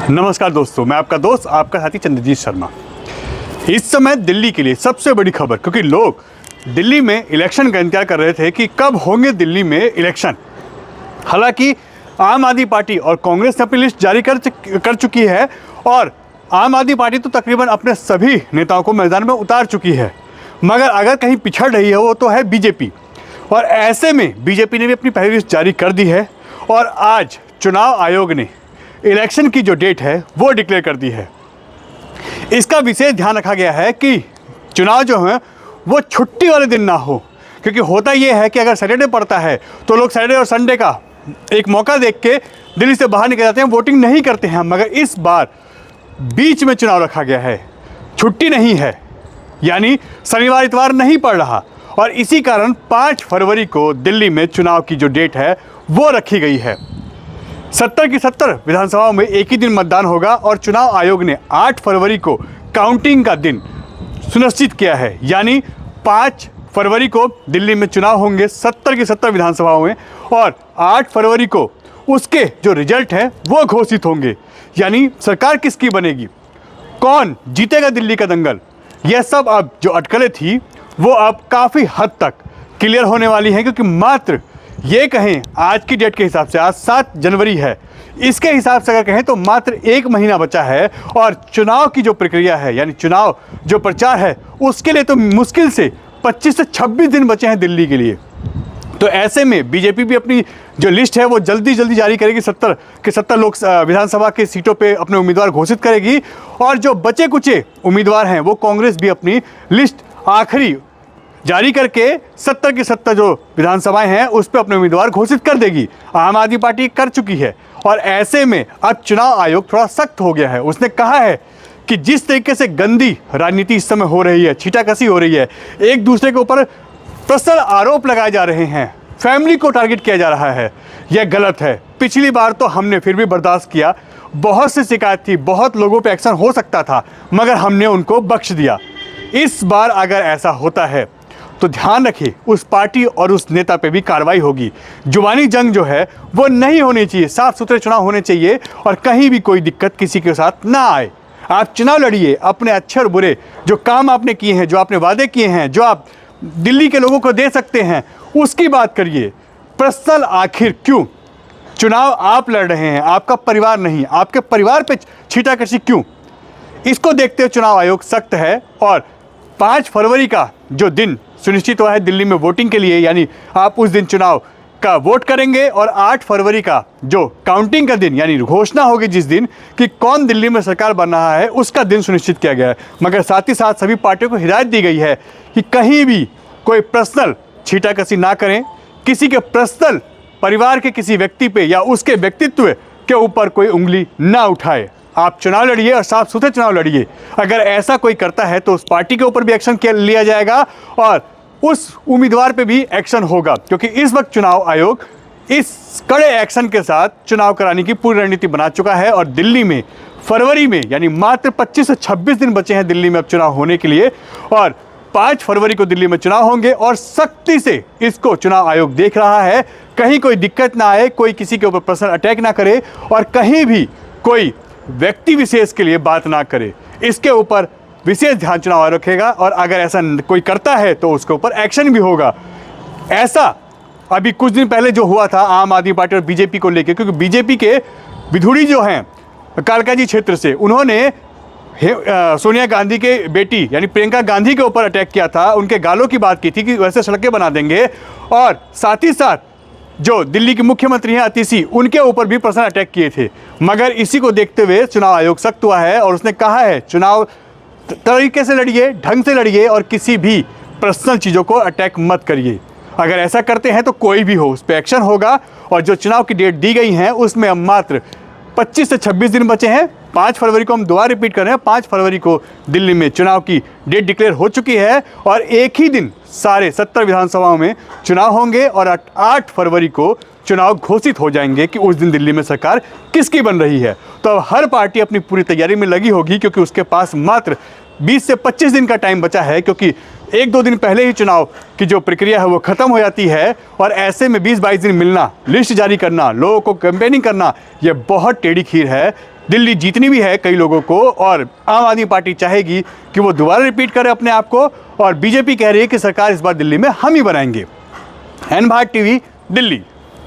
नमस्कार दोस्तों, मैं आपका दोस्त आपका साथी चंद्रजीत शर्मा। इस समय दिल्ली के लिए सबसे बड़ी खबर, क्योंकि लोग दिल्ली में इलेक्शन का इंतजार कर रहे थे कि कब होंगे दिल्ली में इलेक्शन। हालांकि आम आदमी पार्टी और कांग्रेस ने अपनी लिस्ट जारी कर चुकी है और आम आदमी पार्टी तो तकरीबन अपने सभी नेताओं को मैदान में उतार चुकी है, मगर अगर कहीं पिछड़ रही है वो तो है बीजेपी। और ऐसे में बीजेपी ने भी अपनी पहली लिस्ट जारी कर दी है और आज चुनाव आयोग ने इलेक्शन की जो डेट है वो डिक्लेयर कर दी है। इसका विशेष ध्यान रखा गया है कि चुनाव जो है वो छुट्टी वाले दिन ना हो, क्योंकि होता ये है कि अगर सैटरडे पड़ता है तो लोग सैटरडे और संडे का एक मौका देख के दिल्ली से बाहर निकल जाते हैं, वोटिंग नहीं करते हैं। मगर इस बार बीच में चुनाव रखा गया है, छुट्टी नहीं है, यानी शनिवार इतवार नहीं पड़ रहा और इसी कारण 5 फरवरी को दिल्ली में चुनाव की जो डेट है वो रखी गई है। 70 की 70 विधानसभाओं में एक ही दिन मतदान होगा और चुनाव आयोग ने 8 फरवरी को काउंटिंग का दिन सुनिश्चित किया है, यानी 5 फरवरी को दिल्ली में चुनाव होंगे 70 की 70 विधानसभाओं में और 8 फरवरी को उसके जो रिजल्ट हैं वो घोषित होंगे, यानी सरकार किसकी बनेगी, कौन जीतेगा दिल्ली का दंगल। यह सब अब जो अटकलें थी वो अब काफ़ी हद तक क्लियर होने वाली हैं, क्योंकि मात्र ये कहें आज की डेट के हिसाब से, आज 7 जनवरी है, इसके हिसाब से अगर कहें तो मात्र 1 महीना बचा है और चुनाव की जो प्रक्रिया है, यानी चुनाव जो प्रचार है उसके लिए तो मुश्किल से 25 से 26 दिन बचे हैं दिल्ली के लिए। तो ऐसे में बीजेपी भी अपनी जो लिस्ट है वो जल्दी जारी करेगी, 70 के 70 लोक विधानसभा के सीटों पे अपने उम्मीदवार घोषित करेगी और जो बचे कुचे उम्मीदवार हैं वो कांग्रेस भी अपनी लिस्ट आखिरी जारी करके 70 की 70 जो विधानसभाएं हैं उस पर अपने उम्मीदवार घोषित कर देगी। आम आदमी पार्टी कर चुकी है और ऐसे में अब चुनाव आयोग थोड़ा सख्त हो गया है। उसने कहा है कि जिस तरीके से गंदी राजनीति इस समय हो रही है, छींटाकशी हो रही है, एक दूसरे के ऊपर पर्सनल आरोप लगाए जा रहे हैं, फैमिली को टारगेट किया जा रहा है, यह गलत है। पिछली बार तो हमने फिर भी बर्दाश्त किया, बहुत सी शिकायत थी, बहुत लोगों पर एक्शन हो सकता था, मगर हमने उनको बख्श दिया। इस बार अगर ऐसा होता है तो ध्यान रखिए उस पार्टी और उस नेता पे भी कार्रवाई होगी। जुबानी जंग जो है वो नहीं होनी चाहिए, साफ सुथरे चुनाव होने चाहिए और कहीं भी कोई दिक्कत किसी के साथ ना आए। आप चुनाव लड़िए, अपने अच्छे और बुरे जो काम आपने किए हैं, जो आपने वादे किए हैं, जो आप दिल्ली के लोगों को दे सकते हैं, उसकी बात करिए। पर्सनल आखिर क्यों चुनाव आप लड़ रहे हैं, आपका परिवार नहीं, आपके परिवार पे छींटाकशी क्यों? इसको देखते हुए चुनाव आयोग सख्त है और 5 फरवरी का जो दिन सुनिश्चित हुआ है दिल्ली में वोटिंग के लिए, यानी आप उस दिन चुनाव का वोट करेंगे और 8 फरवरी का जो काउंटिंग का दिन, यानी घोषणा होगी जिस दिन कि कौन दिल्ली में सरकार बन रहा है, उसका दिन सुनिश्चित किया गया है। मगर साथ ही साथ सभी पार्टियों को हिदायत दी गई है कि कहीं भी कोई पर्सनल छींटाकशी ना करें, किसी के पर्सनल परिवार के किसी व्यक्ति पे या उसके व्यक्तित्व के ऊपर कोई उंगली ना उठाए। आप चुनाव लड़िए और साफ सुथरे चुनाव लड़िए। अगर ऐसा कोई करता है तो उस पार्टी के ऊपर भी एक्शन लिया जाएगा और उस उम्मीदवार पे भी एक्शन होगा, क्योंकि इस वक्त चुनाव आयोग इस कड़े एक्शन के साथ चुनाव कराने की पूरी रणनीति बना चुका है। और दिल्ली में फरवरी में, यानी मात्र 25 से 26 दिन बचे हैं दिल्ली में अब चुनाव होने के लिए और 5 फरवरी को दिल्ली में चुनाव होंगे और सख्ती से इसको चुनाव आयोग देख रहा है, कहीं कोई दिक्कत ना आए, कोई किसी के ऊपर पर्सनल अटैक ना करे और कहीं भी कोई व्यक्ति विशेष के लिए बात ना करे। इसके ऊपर विशेष ध्यान चुनाव आयोग रखेगा और अगर ऐसा कोई करता है तो उसके ऊपर एक्शन भी होगा। ऐसा अभी कुछ दिन पहले जो हुआ था आम आदमी पार्टी और बीजेपी को लेकर, क्योंकि बीजेपी के विधुड़ी जो हैं कालकाजी क्षेत्र से, उन्होंने सोनिया गांधी के बेटी यानी प्रियंका गांधी के ऊपर अटैक किया था, उनके गालों की बात की थी कि वैसे सड़कें बना देंगे और साथ ही साथ जो दिल्ली के मुख्यमंत्री हैं अतिशी, उनके ऊपर भी पर्सनल अटैक किए थे। मगर इसी को देखते हुए चुनाव आयोग सख्त हुआ है और उसने कहा है चुनाव तरीके से लड़िए, ढंग से लड़िए और किसी भी पर्सनल चीज़ों को अटैक मत करिए। अगर ऐसा करते हैं तो कोई भी हो उस पर एक्शन होगा। और जो चुनाव की डेट दी गई है उसमें अब मात्र 25 से 26 दिन बचे हैं। 5 फरवरी को हम दोबारा रिपीट कर रहे हैं, 5 फरवरी को दिल्ली में चुनाव की डेट डिक्लेयर हो चुकी है और एक ही दिन सारे 70 विधानसभाओं में चुनाव होंगे और 8 फरवरी को चुनाव घोषित हो जाएंगे कि उस दिन दिल्ली में सरकार किसकी बन रही है। तो अब हर पार्टी अपनी पूरी तैयारी में लगी होगी, क्योंकि उसके पास मात्र 20 से 25 दिन का टाइम बचा है, क्योंकि 1-2 दिन पहले ही चुनाव की जो प्रक्रिया है वो ख़त्म हो जाती है और ऐसे में 20-22 दिन मिलना, लिस्ट जारी करना, लोगों को कैंपेनिंग करना, ये बहुत टेढ़ी खीर है। दिल्ली जीतनी भी है कई लोगों को, और आम आदमी पार्टी चाहेगी कि वो दोबारा रिपीट करे अपने आप को, और बीजेपी कह रही है कि सरकार इस बार दिल्ली में हम ही बनाएंगे। N Bharat TV, Delhi.